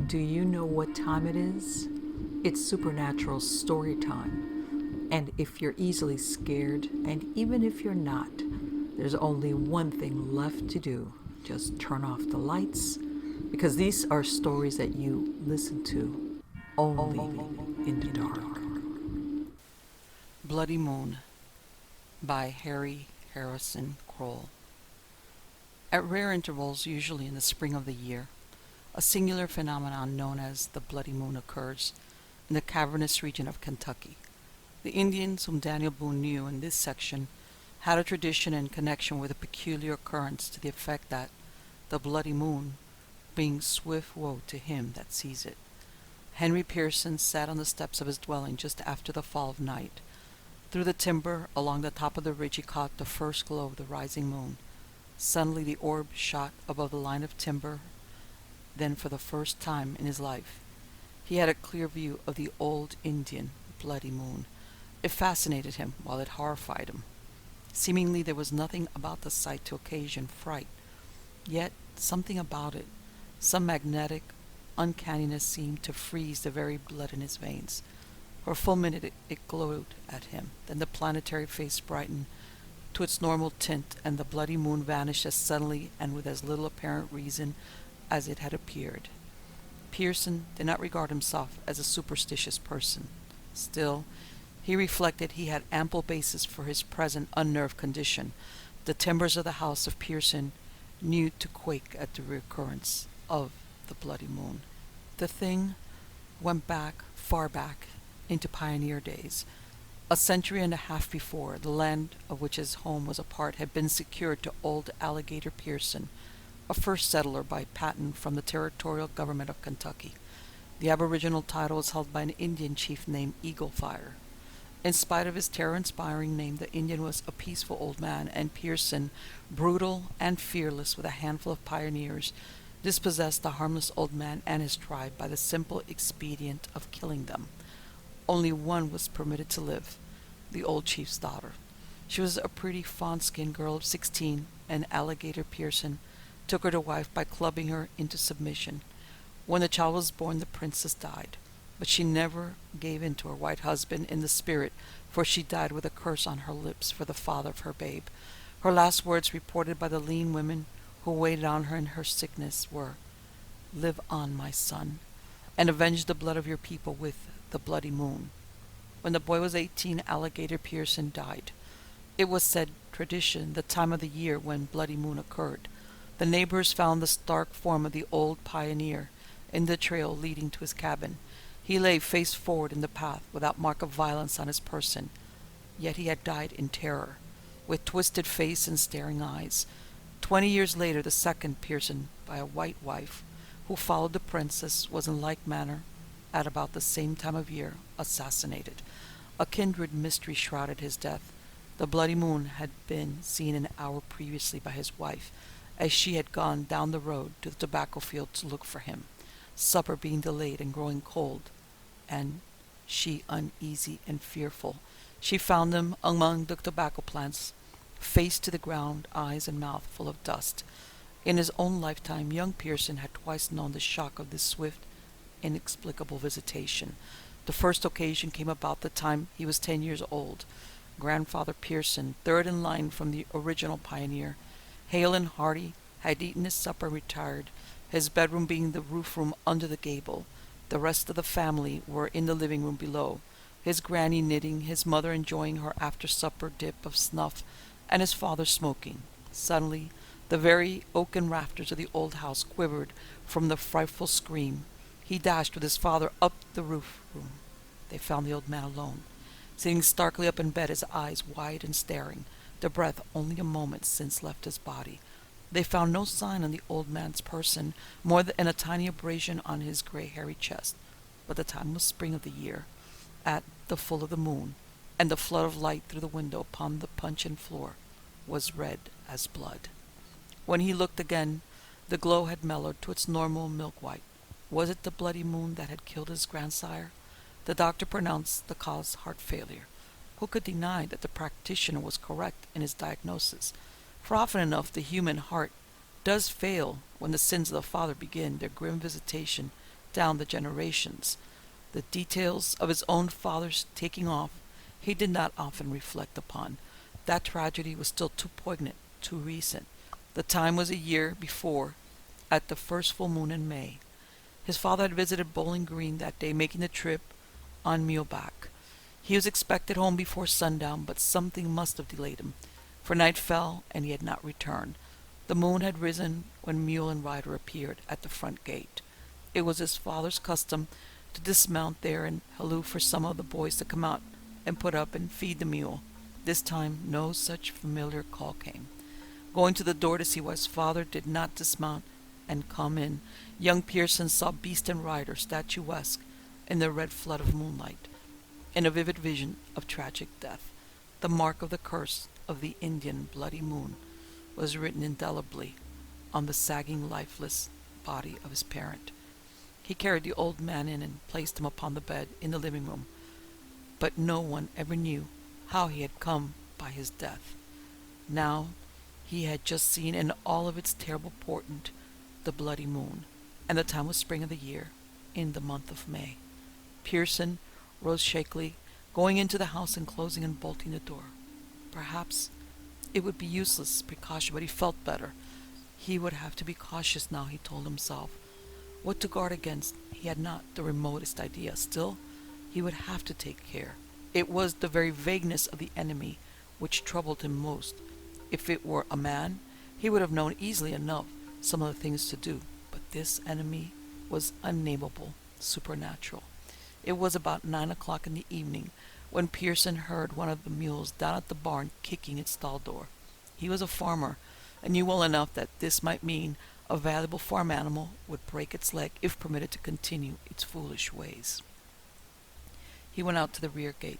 Do you know what time it is? It's supernatural story time. And if you're easily scared, and even if you're not, there's only one thing left to do. Just turn off the lights, because these are stories that you listen to only in the dark. Bloody Moon by Harry Harrison Kroll. At rare intervals, usually in the spring of the year, a singular phenomenon known as the Bloody Moon occurs in the cavernous region of Kentucky. The Indians whom Daniel Boone knew in this section had a tradition and connection with a peculiar occurrence to the effect that the Bloody Moon brings swift woe to him that sees it. Henry Pearson sat on the steps of his dwelling just after the fall of night. Through the timber along the top of the ridge he caught the first glow of the rising moon. Suddenly the orb shot above the line of timber. Then for the first time in his life he had a clear view of the old Indian Bloody Moon. It fascinated him while it horrified him. Seemingly there was nothing about the sight to occasion fright. Yet something about it, some magnetic uncanniness, seemed to freeze the very blood in his veins. For a full minute it glowed at him. Then the planetary face brightened to its normal tint, and the bloody moon vanished as suddenly and with as little apparent reason as it had appeared. Pearson did not regard himself as a superstitious person. Still, he reflected he had ample basis for his present unnerved condition. The timbers of the house of Pearson knew to quake at the recurrence of the bloody moon. The thing went back, far back, into pioneer days. A century and a half before, the land of which his home was a part had been secured to old Alligator Pearson, a first settler by patent from the territorial government of Kentucky. The aboriginal title was held by an Indian chief named Eaglefire. In spite of his terror-inspiring name, the Indian was a peaceful old man, and Pearson, brutal and fearless with a handful of pioneers, dispossessed the harmless old man and his tribe by the simple expedient of killing them. Only one was permitted to live, the old chief's daughter. She was a pretty fawn-skinned girl of 16, and Alligator Pearson took her to wife by clubbing her into submission. When the child was born, the princess died, but she never gave in to her white husband in the spirit, for she died with a curse on her lips for the father of her babe. Her last words, reported by the lean women who waited on her in her sickness, were, "Live on, my son, and avenge the blood of your people with the bloody moon." When the boy was 18, Alligator Pearson died. It was said tradition the time of the year when Bloody Moon occurred. The neighbors found the stark form of the old pioneer in the trail leading to his cabin. He lay face forward in the path, without mark of violence on his person. Yet he had died in terror, with twisted face and staring eyes. 20 years later, the second Pearson, by a white wife, who followed the princess, was in like manner, at about the same time of year, assassinated. A kindred mystery shrouded his death. The bloody moon had been seen an hour previously by his wife, as she had gone down the road to the tobacco field to look for him, supper being delayed and growing cold, and she uneasy and fearful. She found him among the tobacco plants, face to the ground, eyes and mouth full of dust. In his own lifetime, young Pearson had twice known the shock of this swift, inexplicable visitation. The first occasion came about the time he was 10 years old. Grandfather Pearson, third in line from the original pioneer, hale and hearty, had eaten his supper and retired, his bedroom being the roof room under the gable. The rest of the family were in the living room below, his granny knitting, his mother enjoying her after-supper dip of snuff, and his father smoking. Suddenly, the very oaken rafters of the old house quivered from the frightful scream. He dashed with his father up the roof room. They found the old man alone, sitting starkly up in bed, his eyes wide and staring, the breath only a moment since left his body. They found no sign on the old man's person, more than a tiny abrasion on his gray hairy chest. But the time was spring of the year, at the full of the moon, and the flood of light through the window upon the puncheon floor was red as blood. When he looked again, the glow had mellowed to its normal milk white. Was it the bloody moon that had killed his grandsire? The doctor pronounced the cause heart failure. Who could deny that the practitioner was correct in his diagnosis? For often enough the human heart does fail when the sins of the father begin their grim visitation down the generations. The details of his own father's taking off he did not often reflect upon. That tragedy was still too poignant, too recent. The time was a year before, at the first full moon in May. His father had visited Bowling Green that day, making the trip on muleback. He was expected home before sundown, but something must have delayed him, for night fell and he had not returned. The moon had risen when mule and rider appeared at the front gate. It was his father's custom to dismount there and halloo for some of the boys to come out and put up and feed the mule. This time no such familiar call came. Going to the door to see why his father did not dismount and come in, young Pearson saw beast and rider statuesque in the red flood of moonlight, in a vivid vision of tragic death. The mark of the curse of the Indian bloody moon was written indelibly on the sagging, lifeless body of his parent. He carried the old man in and placed him upon the bed in the living room, but no one ever knew how he had come by his death. Now he had just seen in all of its terrible portent the bloody moon, and the time was spring of the year, in the month of May. Pearson rose shakily, going into the house and closing and bolting the door. Perhaps it would be useless precaution, but he felt better. He would have to be cautious now, he told himself. What to guard against, he had not the remotest idea. Still, he would have to take care. It was the very vagueness of the enemy which troubled him most. If it were a man, he would have known easily enough some of the things to do, but this enemy was unnameable, supernatural. It was about 9 o'clock in the evening when Pearson heard one of the mules down at the barn kicking its stall door. He was a farmer, and knew well enough that this might mean a valuable farm animal would break its leg if permitted to continue its foolish ways. He went out to the rear gate.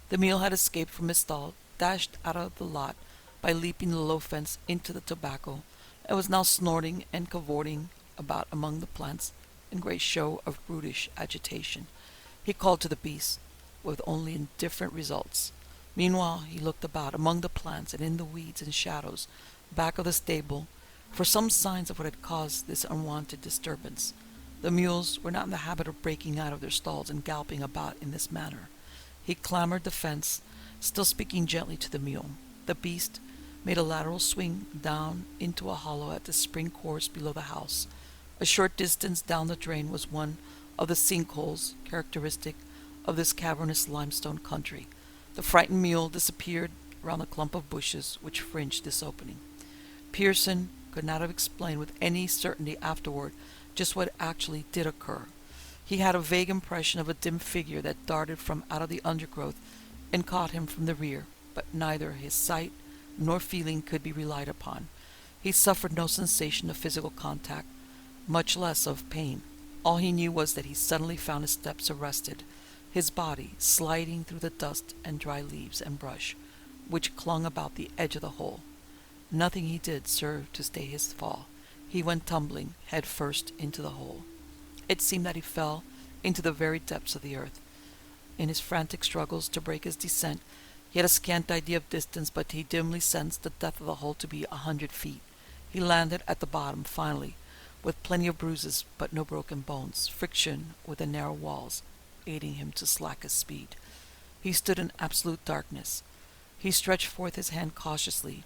The mule had escaped from his stall, dashed out of the lot by leaping the low fence into the tobacco, and was now snorting and cavorting about among the plants in great show of brutish agitation. He called to the beast, with only indifferent results. Meanwhile he looked about among the plants and in the weeds and shadows back of the stable for some signs of what had caused this unwanted disturbance. The mules were not in the habit of breaking out of their stalls and galloping about in this manner. He clambered the fence, still speaking gently to the mule. The beast made a lateral swing down into a hollow at the spring course below the house. A short distance down the drain was one of the sinkholes characteristic of this cavernous limestone country. The frightened mule disappeared around a clump of bushes which fringed this opening. Pearson could not have explained with any certainty afterward just what actually did occur. He had a vague impression of a dim figure that darted from out of the undergrowth and caught him from the rear, but neither his sight nor feeling could be relied upon. He suffered no sensation of physical contact, much less of pain. All he knew was that he suddenly found his steps arrested, his body sliding through the dust and dry leaves and brush, which clung about the edge of the hole. Nothing he did served to stay his fall. He went tumbling head first into the hole. It seemed that he fell into the very depths of the earth. In his frantic struggles to break his descent, he had a scant idea of distance, but he dimly sensed the depth of the hole to be 100 feet. He landed at the bottom, finally, with plenty of bruises, but no broken bones, friction with the narrow walls aiding him to slack his speed. He stood in absolute darkness. He stretched forth his hand cautiously,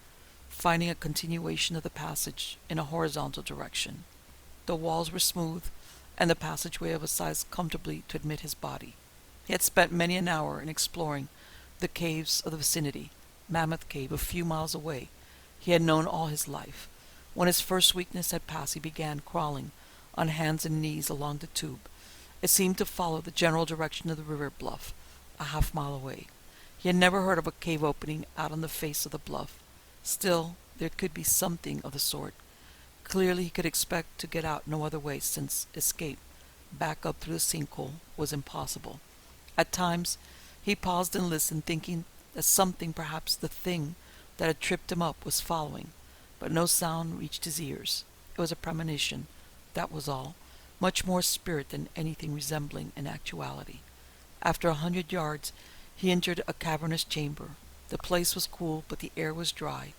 finding a continuation of the passage in a horizontal direction. The walls were smooth, and the passageway of a size comfortably to admit his body. He had spent many an hour in exploring the caves of the vicinity. Mammoth Cave, a few miles away, he had known all his life. When his first weakness had passed, he began crawling on hands and knees along the tube. It seemed to follow the general direction of the river bluff, a half-mile away. He had never heard of a cave opening out on the face of the bluff. Still, there could be something of the sort. Clearly he could expect to get out no other way, since escape back up through the sinkhole was impossible. At times he paused and listened, thinking that something, perhaps the thing that had tripped him up, was following, but no sound reached his ears. It was a premonition, that was all, much more spirit than anything resembling an actuality. After 100 yards he entered a cavernous chamber. The place was cool, but the air was dry.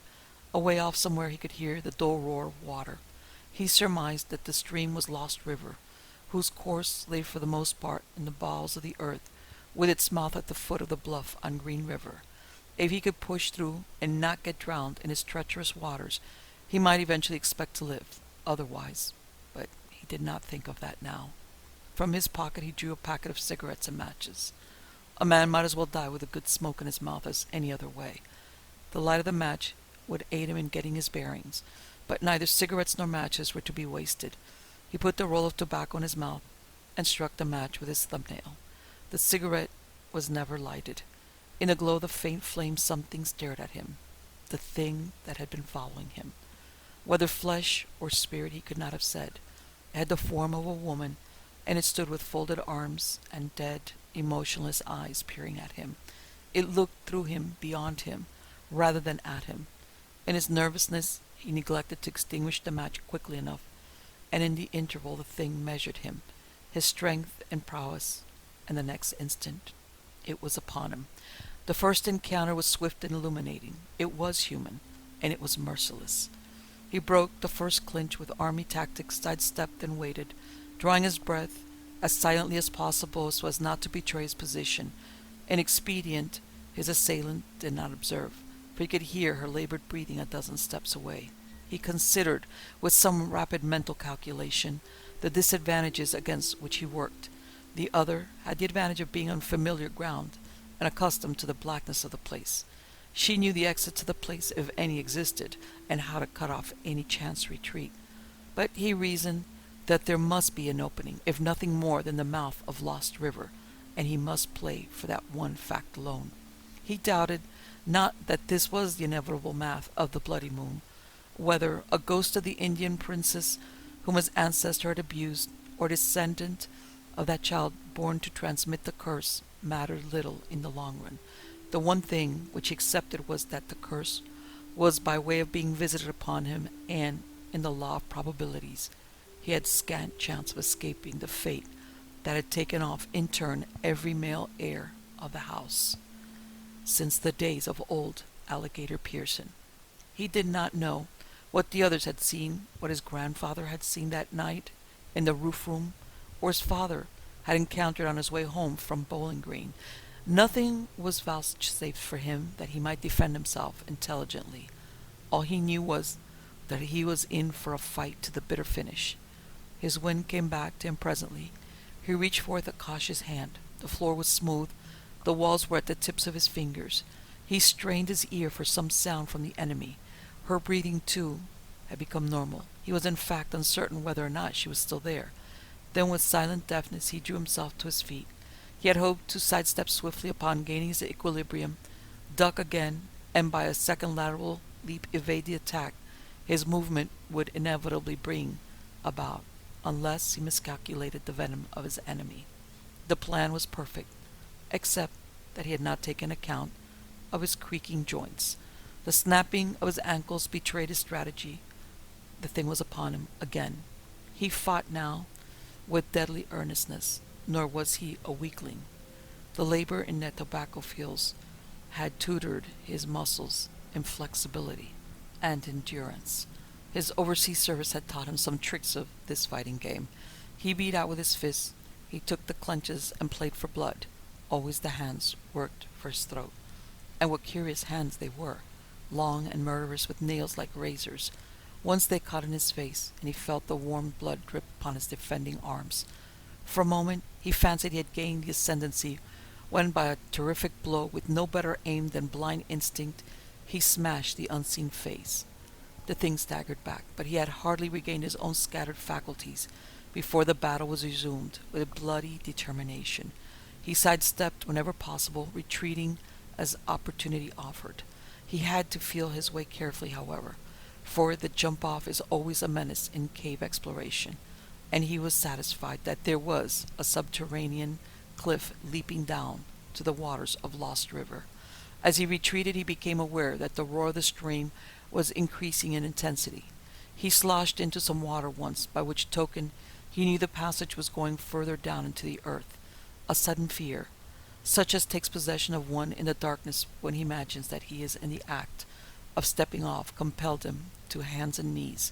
Away off somewhere he could hear the dull roar of water. He surmised that the stream was Lost River, whose course lay for the most part in the bowels of the earth, with its mouth at the foot of the bluff on Green River. If he could push through and not get drowned in its treacherous waters, he might eventually expect to live otherwise, but he did not think of that now. From his pocket he drew a packet of cigarettes and matches. A man might as well die with a good smoke in his mouth as any other way. The light of the match would aid him in getting his bearings, but neither cigarettes nor matches were to be wasted. He put the roll of tobacco in his mouth and struck the match with his thumbnail. The cigarette was never lighted. In the glow of the faint flame something stared at him, the thing that had been following him. Whether flesh or spirit he could not have said. It had the form of a woman, and it stood with folded arms and dead, emotionless eyes peering at him. It looked through him, beyond him, rather than at him. In his nervousness he neglected to extinguish the match quickly enough, and in the interval the thing measured him, his strength and prowess, and the next instant it was upon him. The first encounter was swift and illuminating. It was human, and it was merciless. He broke the first clinch with army tactics, sidestepped and waited, drawing his breath as silently as possible so as not to betray his position. An expedient his assailant did not observe, for he could hear her labored breathing a dozen steps away. He considered, with some rapid mental calculation, the disadvantages against which he worked. The other had the advantage of being on familiar ground and accustomed to the blackness of the place. She knew the exit to the place, if any existed, and how to cut off any chance retreat. But he reasoned that there must be an opening, if nothing more than the mouth of Lost River, and he must play for that one fact alone. He doubted not that this was the inevitable mouth of the Bloody Moon, whether a ghost of the Indian princess whom his ancestor had abused, or descendant of that child born to transmit the curse, mattered little in the long run. The one thing which he accepted was that the curse was by way of being visited upon him, and, in the law of probabilities, he had scant chance of escaping the fate that had taken off in turn every male heir of the house since the days of old Alligator Pearson. He did not know what the others had seen, what his grandfather had seen that night in the roof room, or his father had encountered on his way home from Bowling Green. Nothing was vouchsafed for him that he might defend himself intelligently. All he knew was that he was in for a fight to the bitter finish. His wind came back to him presently. He reached forth a cautious hand. The floor was smooth. The walls were at the tips of his fingers. He strained his ear for some sound from the enemy. Her breathing, too, had become normal. He was in fact uncertain whether or not she was still there. Then with silent deftness he drew himself to his feet. He had hoped to sidestep swiftly upon gaining his equilibrium, duck again, and by a second lateral leap evade the attack his movement would inevitably bring about, unless he miscalculated the venom of his enemy. The plan was perfect, except that he had not taken account of his creaking joints. The snapping of his ankles betrayed his strategy. The thing was upon him again. He fought now with deadly earnestness, nor was he a weakling. The labor in the tobacco fields had tutored his muscles in flexibility and endurance. His overseas service had taught him some tricks of this fighting game. He beat out with his fists. He took the clenches and played for blood. Always the hands worked for his throat. And what curious hands they were, long and murderous with nails like razors. Once they caught in his face, and he felt the warm blood drip upon his defending arms. For a moment he fancied he had gained the ascendancy, when by a terrific blow, with no better aim than blind instinct, he smashed the unseen face. The thing staggered back, but he had hardly regained his own scattered faculties before the battle was resumed with a bloody determination. He sidestepped whenever possible, retreating as opportunity offered. He had to feel his way carefully, however, for the jump-off is always a menace in cave exploration, and he was satisfied that there was a subterranean cliff leaping down to the waters of Lost River. As he retreated, he became aware that the roar of the stream was increasing in intensity. He sloshed into some water once, by which token he knew the passage was going further down into the earth. A sudden fear, such as takes possession of one in the darkness when he imagines that he is in the act of stepping off, compelled him to hands and knees.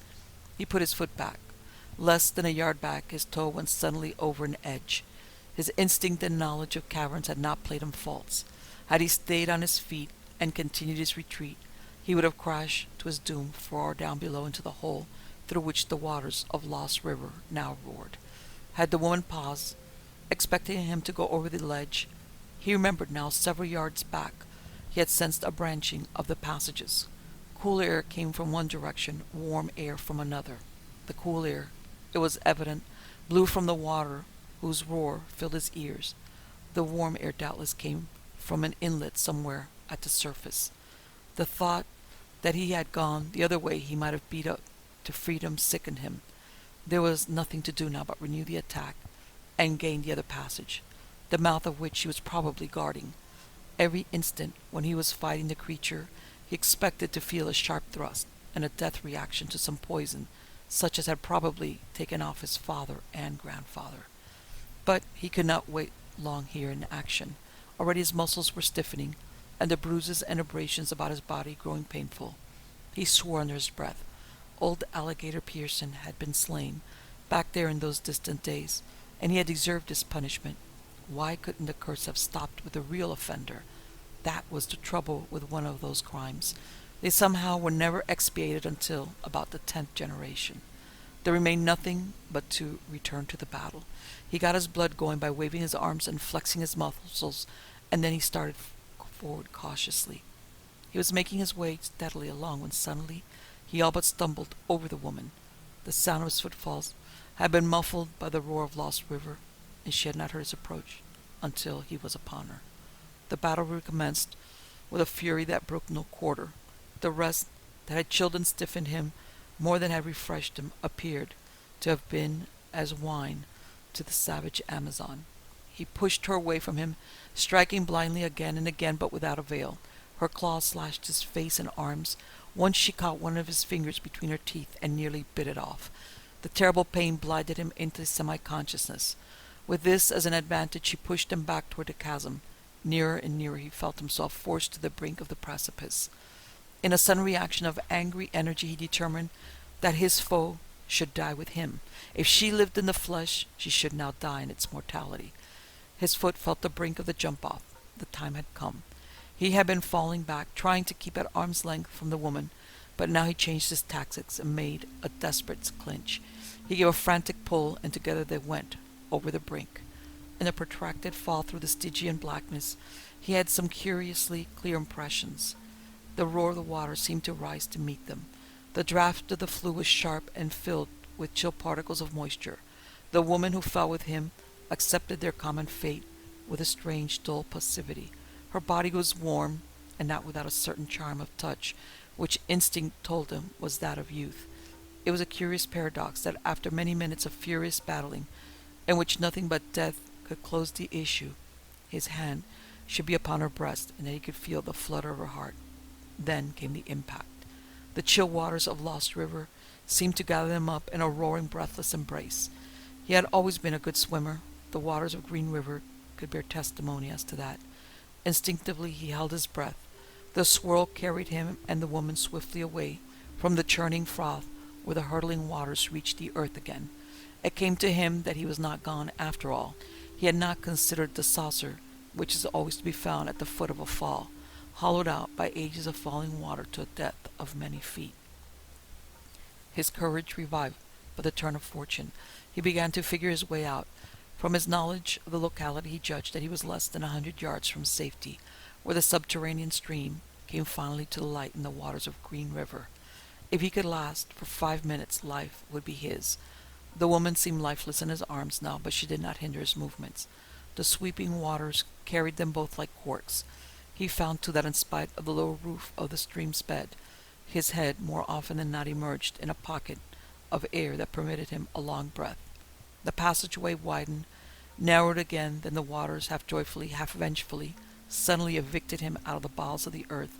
He put his foot back. Less than a yard back, his toe went suddenly over an edge. His instinct and knowledge of caverns had not played him false. Had he stayed on his feet and continued his retreat, he would have crashed to his doom far down below into the hole through which the waters of Lost River now roared. Had the woman paused, expecting him to go over the ledge, he remembered now several yards back he had sensed a branching of the passages. Cool air came from one direction, warm air from another. The cool air, it was evident, blew from the water whose roar filled his ears. The warm air doubtless came from an inlet somewhere at the surface. The thought that he had gone the other way he might have beat up to freedom sickened him. There was nothing to do now but renew the attack and gain the other passage, the mouth of which he was probably guarding. Every instant when he was fighting the creature, he expected to feel a sharp thrust and a death reaction to some poison, such as had probably taken off his father and grandfather. But he could not wait long here in action. Already his muscles were stiffening, and the bruises and abrasions about his body growing painful. He swore under his breath. Old Alligator Pearson had been slain, back there in those distant days, and he had deserved his punishment. Why couldn't the curse have stopped with the real offender? That was the trouble with one of those crimes. They somehow were never expiated until about the 10th generation. There remained nothing but to return to the battle. He got his blood going by waving his arms and flexing his muscles, and then he started forward cautiously. He was making his way steadily along when suddenly he all but stumbled over the woman. The sound of his footfalls had been muffled by the roar of Lost River, and she had not heard his approach until he was upon her. The battle recommenced with a fury that broke no quarter. The rest that had chilled and stiffened him more than had refreshed him appeared to have been as wine to the savage Amazon. He pushed her away from him, striking blindly again and again, but without avail. Her claws slashed his face and arms. Once she caught one of his fingers between her teeth and nearly bit it off. The terrible pain blinded him into semi-consciousness. With this as an advantage, he pushed him back toward the chasm. Nearer and nearer he felt himself forced to the brink of the precipice. In a sudden reaction of angry energy, he determined that his foe should die with him. If she lived in the flesh, she should now die in its mortality. His foot felt the brink of the jump-off. The time had come. He had been falling back, trying to keep at arm's length from the woman, but now he changed his tactics and made a desperate clinch. He gave a frantic pull, and together they went over the brink. In the protracted fall through the Stygian blackness, he had some curiously clear impressions. The roar of the water seemed to rise to meet them. The draught of the flue was sharp and filled with chill particles of moisture. The woman who fell with him accepted their common fate with a strange, dull passivity. Her body was warm, and not without a certain charm of touch, which instinct told him was that of youth. It was a curious paradox that after many minutes of furious battling, in which nothing but death could close the issue, his hand should be upon her breast, and that he could feel the flutter of her heart. Then came the impact. The chill waters of Lost River seemed to gather them up in a roaring, breathless embrace. He had always been a good swimmer. The waters of Green River could bear testimony as to that. Instinctively he held his breath. The swirl carried him and the woman swiftly away from the churning froth where the hurtling waters reached the earth again. It came to him that he was not gone after all. He had not considered the saucer, which is always to be found at the foot of a fall, hollowed out by ages of falling water to a depth of many feet. His courage revived by the turn of fortune. He began to figure his way out. From his knowledge of the locality, he judged that he was less than 100 yards from safety, where the subterranean stream came finally to the light in the waters of Green River. If he could last for 5 minutes, life would be his. The woman seemed lifeless in his arms now, but she did not hinder his movements. The sweeping waters carried them both like corks. He found, too, that in spite of the low roof of the stream's bed, his head more often than not emerged in a pocket of air that permitted him a long breath. The passageway widened, narrowed again, then the waters, half joyfully, half vengefully, suddenly evicted him out of the bowels of the earth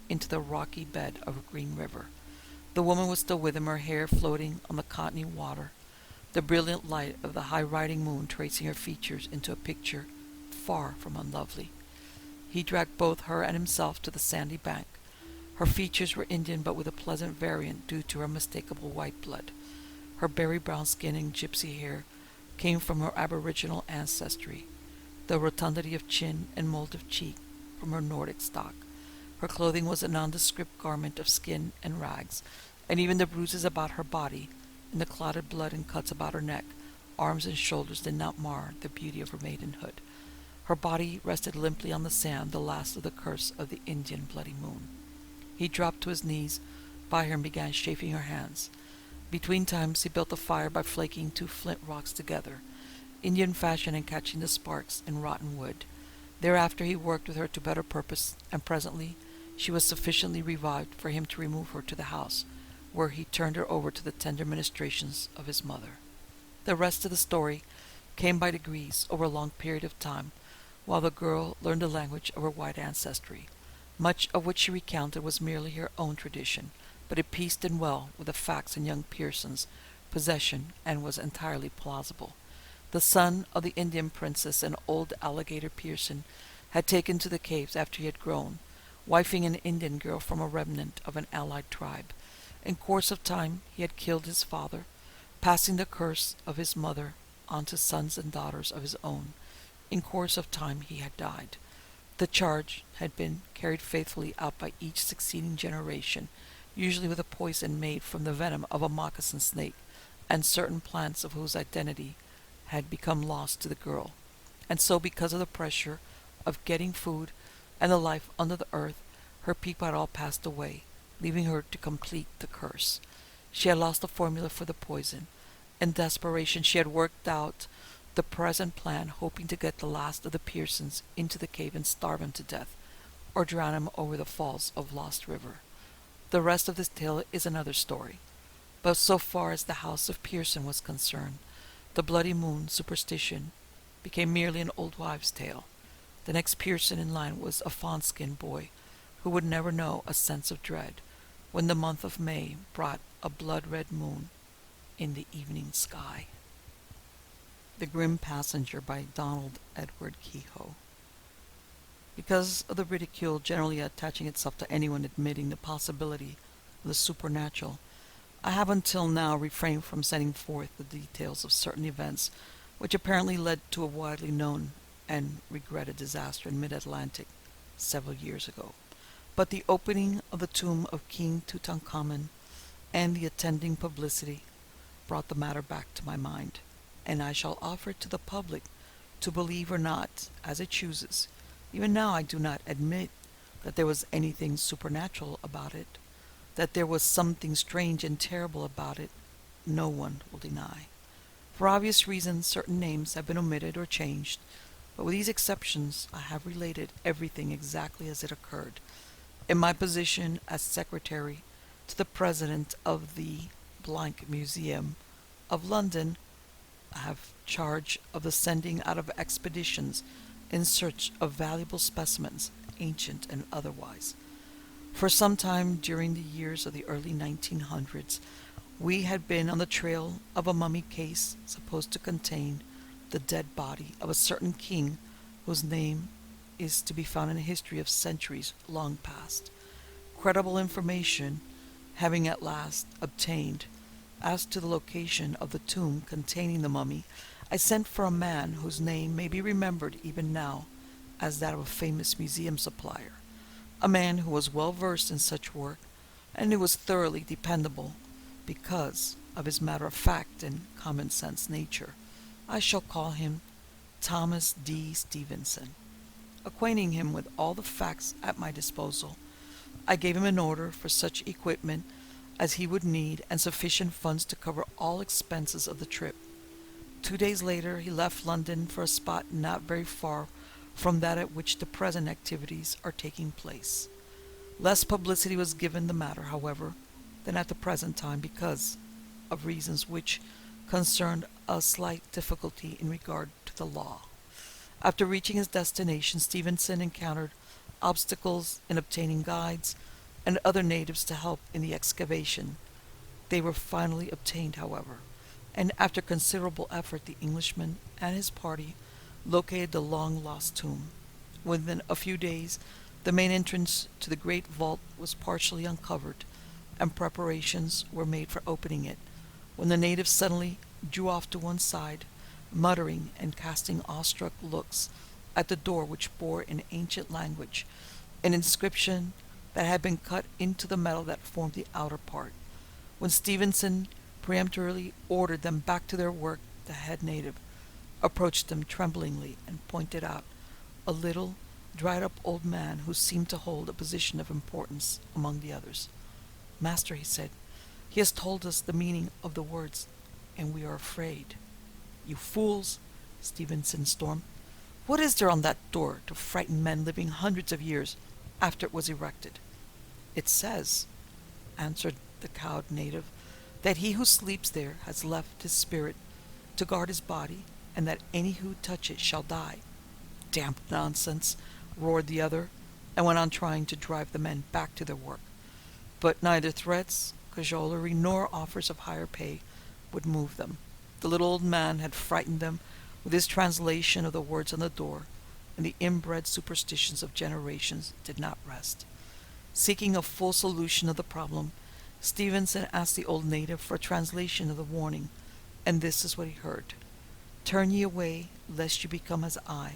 into the rocky bed of a Green River. The woman was still with him, her hair floating on the cottony water, the brilliant light of the high-riding moon tracing her features into a picture far from unlovely. He dragged both her and himself to the sandy bank. Her features were Indian, but with a pleasant variant due to her unmistakable white blood. Her berry brown skin and gypsy hair came from her aboriginal ancestry, the rotundity of chin and mold of cheek from her Nordic stock. Her clothing was a nondescript garment of skin and rags, and even the bruises about her body, and the clotted blood and cuts about her neck, arms, and shoulders did not mar the beauty of her maidenhood. Her body rested limply on the sand, the last of the curse of the Indian bloody moon. He dropped to his knees by her and began chafing her hands. Between times he built a fire by flaking 2 flint rocks together, Indian fashion, and catching the sparks in rotten wood. Thereafter he worked with her to better purpose, and presently she was sufficiently revived for him to remove her to the house, where he turned her over to the tender ministrations of his mother. The rest of the story came by degrees over a long period of time, while the girl learned the language of her white ancestry. Much of what she recounted was merely her own tradition, but it pieced in well with the facts in young Pearson's possession, and was entirely plausible. The son of the Indian princess and old Alligator Pearson had taken to the caves after he had grown, wifing an Indian girl from a remnant of an allied tribe. In course of time he had killed his father, passing the curse of his mother on to sons and daughters of his own. In course of time he had died. The charge had been carried faithfully out by each succeeding generation, usually with a poison made from the venom of a moccasin snake, and certain plants of whose identity had become lost to the girl. And so, because of the pressure of getting food and the life under the earth, her people had all passed away, leaving her to complete the curse. She had lost the formula for the poison. In desperation, she had worked out the present plan, hoping to get the last of the Pearsons into the cave and starve him to death, or drown him over the falls of Lost River. The rest of this tale is another story. But so far as the house of Pearson was concerned, the bloody moon superstition became merely an old wives' tale. The next Pearson in line was a fawn-skinned boy who would never know a sense of dread when the month of May brought a blood-red moon in the evening sky. The Grim Passenger by Donald Edward Keyhoe. Because of the ridicule generally attaching itself to anyone admitting the possibility of the supernatural, I have until now refrained from setting forth the details of certain events which apparently led to a widely known and regretted disaster in mid-Atlantic several years ago. But the opening of the tomb of King Tutankhamun and the attending publicity brought the matter back to my mind, and I shall offer it to the public to believe or not, as it chooses. Even now I do not admit that there was anything supernatural about it. That there was something strange and terrible about it, no one will deny. For obvious reasons, certain names have been omitted or changed, but with these exceptions, I have related everything exactly as it occurred. In my position as secretary to the president of the blank Museum of London, I have charge of the sending out of expeditions in search of valuable specimens, ancient and otherwise. For some time during the years of the early 1900s, we had been on the trail of a mummy case supposed to contain the dead body of a certain king whose name is to be found in the history of centuries long past. Credible information having at last obtained as to the location of the tomb containing the mummy, I sent for a man whose name may be remembered even now as that of a famous museum supplier, a man who was well versed in such work, and who was thoroughly dependable because of his matter-of-fact and common-sense nature. I shall call him Thomas D. Stevenson. Acquainting him with all the facts at my disposal, I gave him an order for such equipment as he would need and sufficient funds to cover all expenses of the trip. 2 days later he left London for a spot not very far from that at which the present activities are taking place. Less publicity was given the matter, however, than at the present time because of reasons which concerned a slight difficulty in regard to the law. After reaching his destination, Stevenson encountered obstacles in obtaining guides and other natives to help in the excavation. They were finally obtained, however, and after considerable effort the Englishman and his party located the long-lost tomb. Within a few days, the main entrance to the great vault was partially uncovered, and preparations were made for opening it. when the native suddenly drew off to one side, muttering and casting awestruck looks at the door, which bore in ancient language an inscription that had been cut into the metal that formed the outer part. When Stevenson peremptorily ordered them back to their work, the head native approached them tremblingly and pointed out a little, dried-up old man who seemed to hold a position of importance among the others. "Master," he said, "he has told us the meaning of the words, and we are afraid." "You fools!" Stevenson stormed. "What is there on that door to frighten men living hundreds of years after it was erected?" "It says," answered the cowed native, "that he who sleeps there has left his spirit to guard his body, and that any who touch it shall die." "Damned nonsense!" roared the other, and went on trying to drive the men back to their work. But neither threats, cajolery, nor offers of higher pay would move them. The little old man had frightened them with his translation of the words on the door, and the inbred superstitions of generations did not rest. Seeking a full solution of the problem, Stevenson asked the old native for a translation of the warning, and this is what he heard: "Turn ye away, lest you become as I.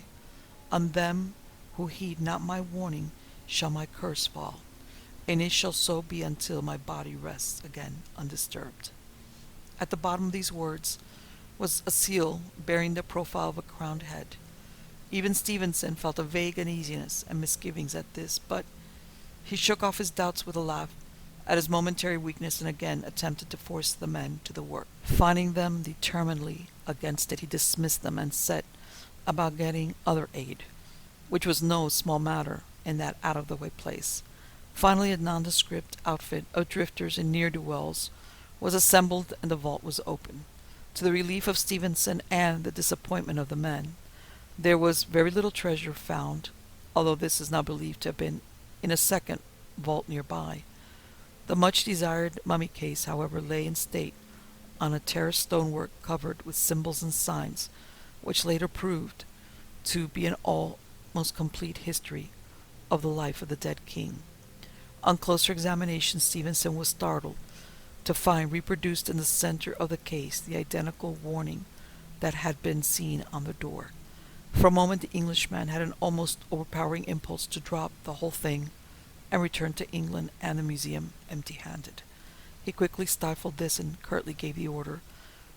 On them who heed not my warning shall my curse fall, and it shall so be until my body rests again undisturbed." At the bottom of these words was a seal bearing the profile of a crowned head. Even Stevenson felt a vague uneasiness and misgivings at this, but he shook off his doubts with a laugh at his momentary weakness and again attempted to force the men to the work. Finding them determinedly against it, he dismissed them and set about getting other aid, which was no small matter in that out-of-the-way place. Finally, a nondescript outfit of drifters and ne'er-do-wells was assembled, and the vault was opened. To the relief of Stevenson and the disappointment of the men, there was very little treasure found, although this is now believed to have been in a second vault nearby. The much-desired mummy case, however, lay in state on a terraced stonework covered with symbols and signs, which later proved to be an almost complete history of the life of the dead king. On closer examination, Stevenson was startled to find reproduced in the center of the case the identical warning that had been seen on the door. For a moment the Englishman had an almost overpowering impulse to drop the whole thing and return to England and the museum empty-handed. He quickly stifled this and curtly gave the order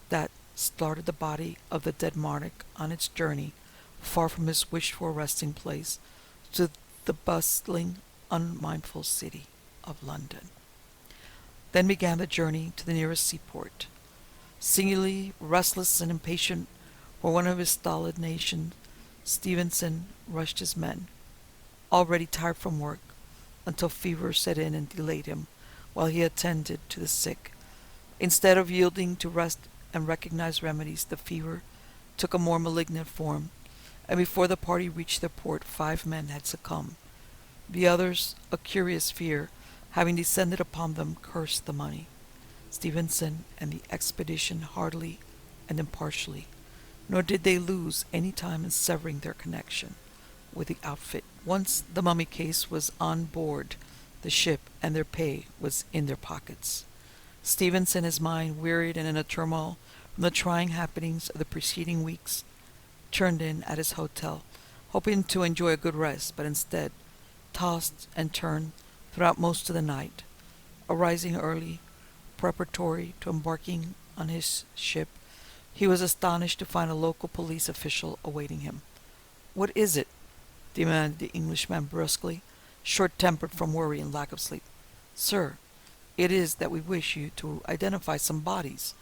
that started the body of the dead monarch on its journey far from his wished-for resting place to the bustling, unmindful city of London. Then began the journey to the nearest seaport. Singularly restless and impatient for one of his stolid nation, Stevenson rushed his men, already tired from work, until fever set in and delayed him while he attended to the sick. Instead of yielding to rest and recognized remedies, the fever took a more malignant form, and before the party reached their port 5 men had succumbed. The others, a curious fear having descended upon them, cursed the money, Stevenson, and the expedition heartily and impartially, nor did they lose any time in severing their connection with the outfit. Once the mummy case was on board the ship and their pay was in their pockets, Stevenson, his mind wearied and in a turmoil from the trying happenings of the preceding weeks, turned in at his hotel, hoping to enjoy a good rest, but instead tossed and turned throughout most of the night. Arising early, preparatory to embarking on his ship, he was astonished to find a local police official awaiting him. "What is it?" demanded the Englishman brusquely, short-tempered from worry and lack of sleep. "Sir, it is that we wish you to identify some bodies,"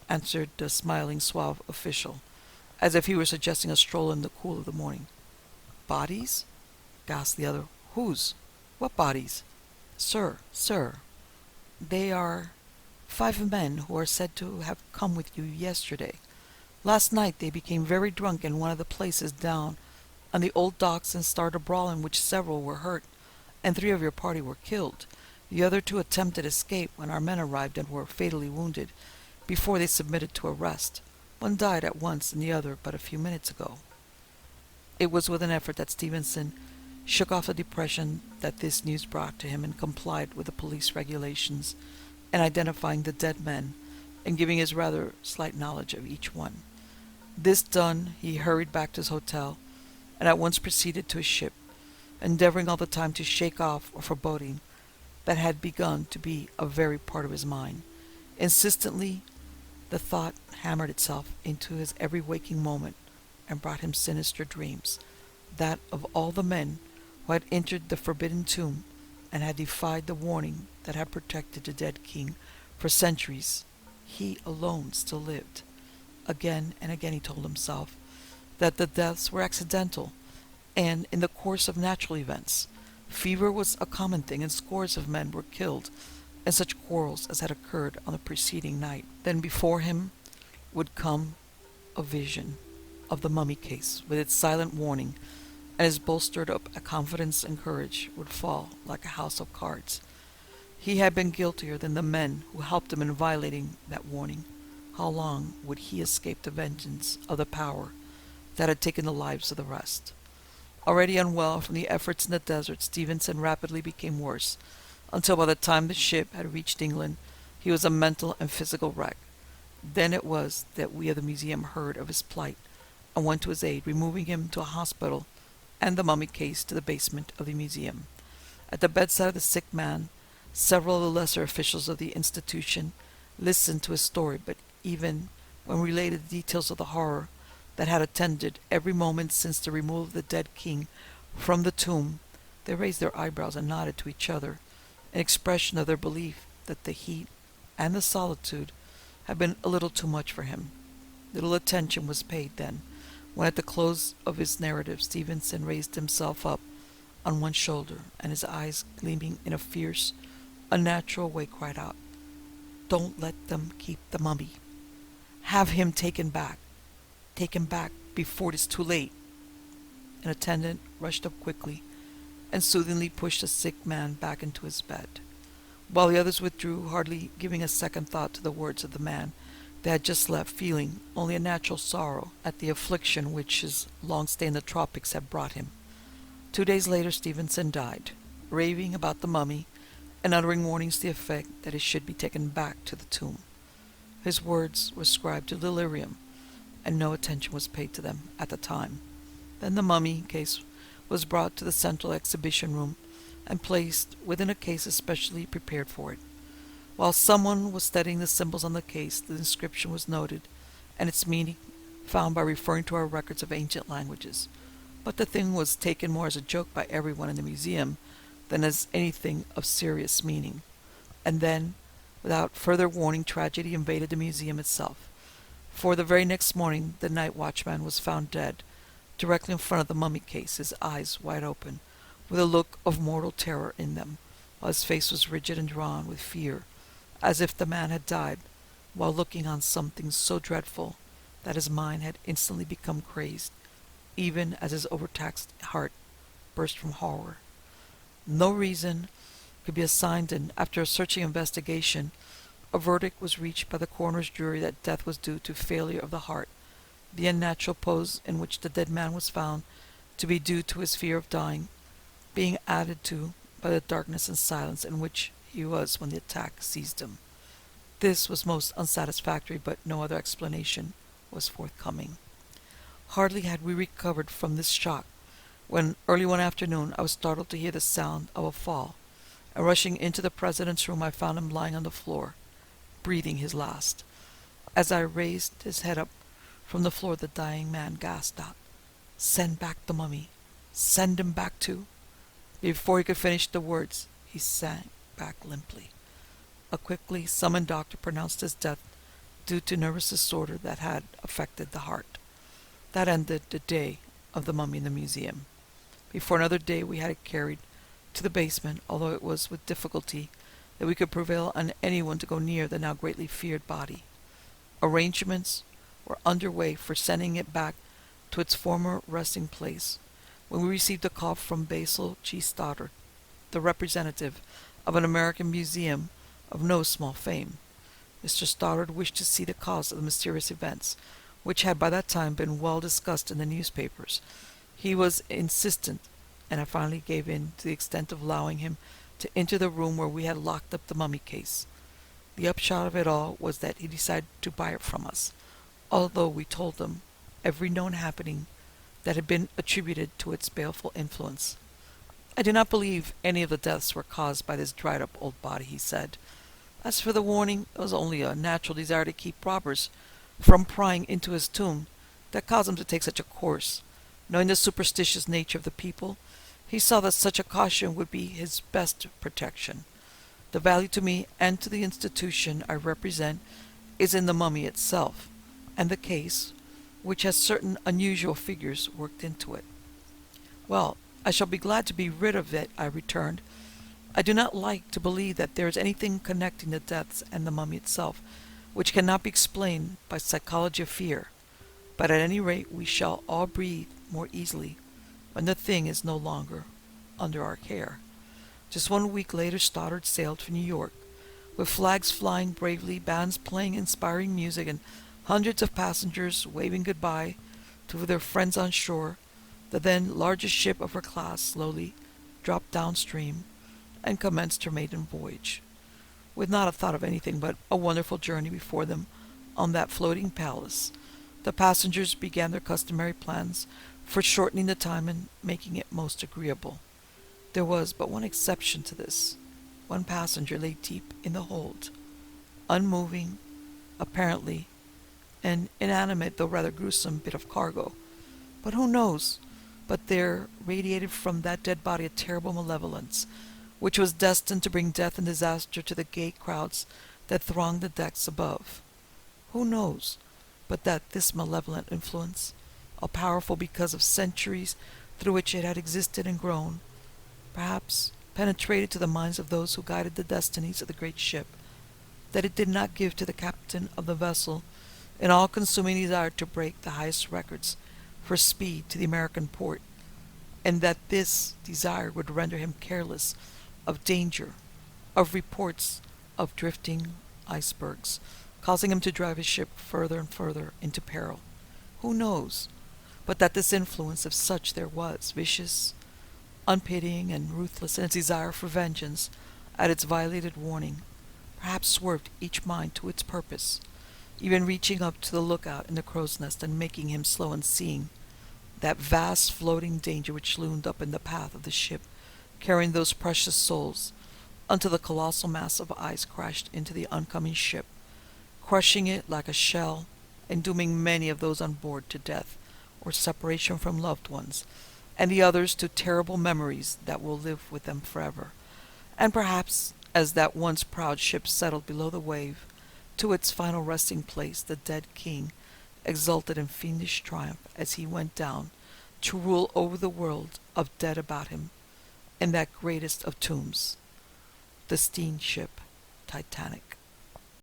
answered the smiling, suave official, as if he were suggesting a stroll in the cool of the morning. "Bodies?" gasped the other. "Whose? What bodies?" Sir, they are 5 men who are said to have come with you yesterday. Last night they became very drunk in one of the places down on the old docks and started a brawl in which several were hurt, and 3 of your party were killed. The other 2 attempted escape when our men arrived and were fatally wounded before they submitted to arrest. One died at once and the other but a few minutes ago." It was with an effort that Stevenson shook off the depression that this news brought to him and complied with the police regulations, and identifying the dead men and giving his rather slight knowledge of each one. This done, he hurried back to his hotel, and at once proceeded to his ship, endeavoring all the time to shake off a foreboding that had begun to be a very part of his mind. Insistently, the thought hammered itself into his every waking moment and brought him sinister dreams, that of all the men who had entered the forbidden tomb and had defied the warning that had protected the dead king for centuries, he alone still lived. Again and again he told himself that the deaths were accidental and in the course of natural events. Fever was a common thing, and scores of men were killed in such quarrels as had occurred on the preceding night. Then before him would come a vision of the mummy case with its silent warning, and his bolstered up confidence and courage would fall like a house of cards. He had been guiltier than the men who helped him in violating that warning. How long would he escape the vengeance of the power that had taken the lives of the rest? Already unwell from the efforts in the desert, Stevenson rapidly became worse, until by the time the ship had reached England, he was a mental and physical wreck. Then it was that we of the museum heard of his plight and went to his aid, removing him to a hospital and the mummy case to the basement of the museum. At the bedside of the sick man, several of the lesser officials of the institution listened to his story, but even when related the details of the horror that had attended every moment since the removal of the dead king from the tomb, they raised their eyebrows and nodded to each other, in expression of their belief that the heat and the solitude had been a little too much for him. Little attention was paid then, when at the close of his narrative Stevenson raised himself up on one shoulder, and his eyes gleaming in a fierce, unnatural way cried out, "Don't let them keep the mummy. Have him taken back. Take him back before it is too late." An attendant rushed up quickly and soothingly pushed the sick man back into his bed, while the others withdrew, hardly giving a second thought to the words of the man they had just left, feeling only a natural sorrow at the affliction which his long stay in the tropics had brought him. 2 days later Stevenson died, raving about the mummy and uttering warnings to the effect that it should be taken back to the tomb. His words were ascribed to delirium, and no attention was paid to them at the time. Then the mummy case was brought to the central exhibition room and placed within a case especially prepared for it. While someone was studying the symbols on the case, the inscription was noted, and its meaning found by referring to our records of ancient languages. But the thing was taken more as a joke by everyone in the museum than as anything of serious meaning. And then, without further warning, tragedy invaded the museum itself. For the very next morning, the night watchman was found dead, directly in front of the mummy case, his eyes wide open, with a look of mortal terror in them, while his face was rigid and drawn with fear, as if the man had died while looking on something so dreadful that his mind had instantly become crazed, even as his overtaxed heart burst from horror. No reason could be assigned, and after a searching investigation, a verdict was reached by the coroner's jury that death was due to failure of the heart, the unnatural pose in which the dead man was found to be due to his fear of dying, being added to by the darkness and silence in which he was when the attack seized him. This was most unsatisfactory, but no other explanation was forthcoming. Hardly had we recovered from this shock when, early one afternoon, I was startled to hear the sound of a fall, and rushing into the president's room I found him lying on the floor, breathing his last. As I raised his head up from the floor, the dying man gasped out, "Send back the mummy. Send him back too." Before he could finish the words, he sank back limply. A quickly summoned doctor pronounced his death due to nervous disorder that had affected the heart. That ended the day of the mummy in the museum. Before another day we had it carried to the basement, although it was with difficulty that we could prevail on anyone to go near the now greatly feared body. Arrangements were under way for sending it back to its former resting place when we received a call from Basil G. Stoddard, the representative of an American museum of no small fame. Mr. Stoddard wished to see the cause of the mysterious events, which had by that time been well discussed in the newspapers. He was insistent, and I finally gave in to the extent of allowing him to enter the room where we had locked up the mummy case. The upshot of it all was that he decided to buy it from us, although we told him every known happening that had been attributed to its baleful influence. I do not believe any of the deaths were caused by this dried-up old body, he said. As for the warning, it was only a natural desire to keep robbers from prying into his tomb that caused him to take such a course. Knowing the superstitious nature of the people, he saw that such a caution would be his best protection. The value to me and to the institution I represent is in the mummy itself, and the case, which has certain unusual figures worked into it. Well, I shall be glad to be rid of it, I returned. I do not like to believe that there is anything connecting the deaths and the mummy itself which cannot be explained by psychology of fear, but at any rate we shall all breathe more easily when the thing is no longer under our care. Just 1 week later Stoddard sailed for New York, with flags flying bravely, bands playing inspiring music, and hundreds of passengers waving goodbye to their friends on shore. The then largest ship of her class slowly dropped downstream and commenced her maiden voyage, with not a thought of anything but a wonderful journey before them on that floating palace. The passengers began their customary plans for shortening the time and making it most agreeable. There was but one exception to this. One passenger lay deep in the hold, unmoving, apparently an inanimate though rather gruesome bit of cargo. But who knows but there radiated from that dead body a terrible malevolence, which was destined to bring death and disaster to the gay crowds that thronged the decks above. Who knows but that this malevolent influence, all powerful because of centuries through which it had existed and grown, perhaps penetrated to the minds of those who guided the destinies of the great ship, that it did not give to the captain of the vessel an all-consuming desire to break the highest records for speed to the American port, and that this desire would render him careless of danger, of reports of drifting icebergs, causing him to drive his ship further and further into peril. Who knows but that this influence, if such there was, vicious, unpitying, and ruthless in its desire for vengeance at its violated warning, perhaps swerved each mind to its purpose, even reaching up to the lookout in the crow's nest and making him slow in seeing that vast floating danger which loomed up in the path of the ship, carrying those precious souls, until the colossal mass of ice crashed into the oncoming ship, crushing it like a shell, and dooming many of those on board to death or separation from loved ones, and the others to terrible memories that will live with them forever. And perhaps, as that once proud ship settled below the wave, to its final resting place, the dead king exulted in fiendish triumph as he went down to rule over the world of dead about him in that greatest of tombs, the steamship Titanic.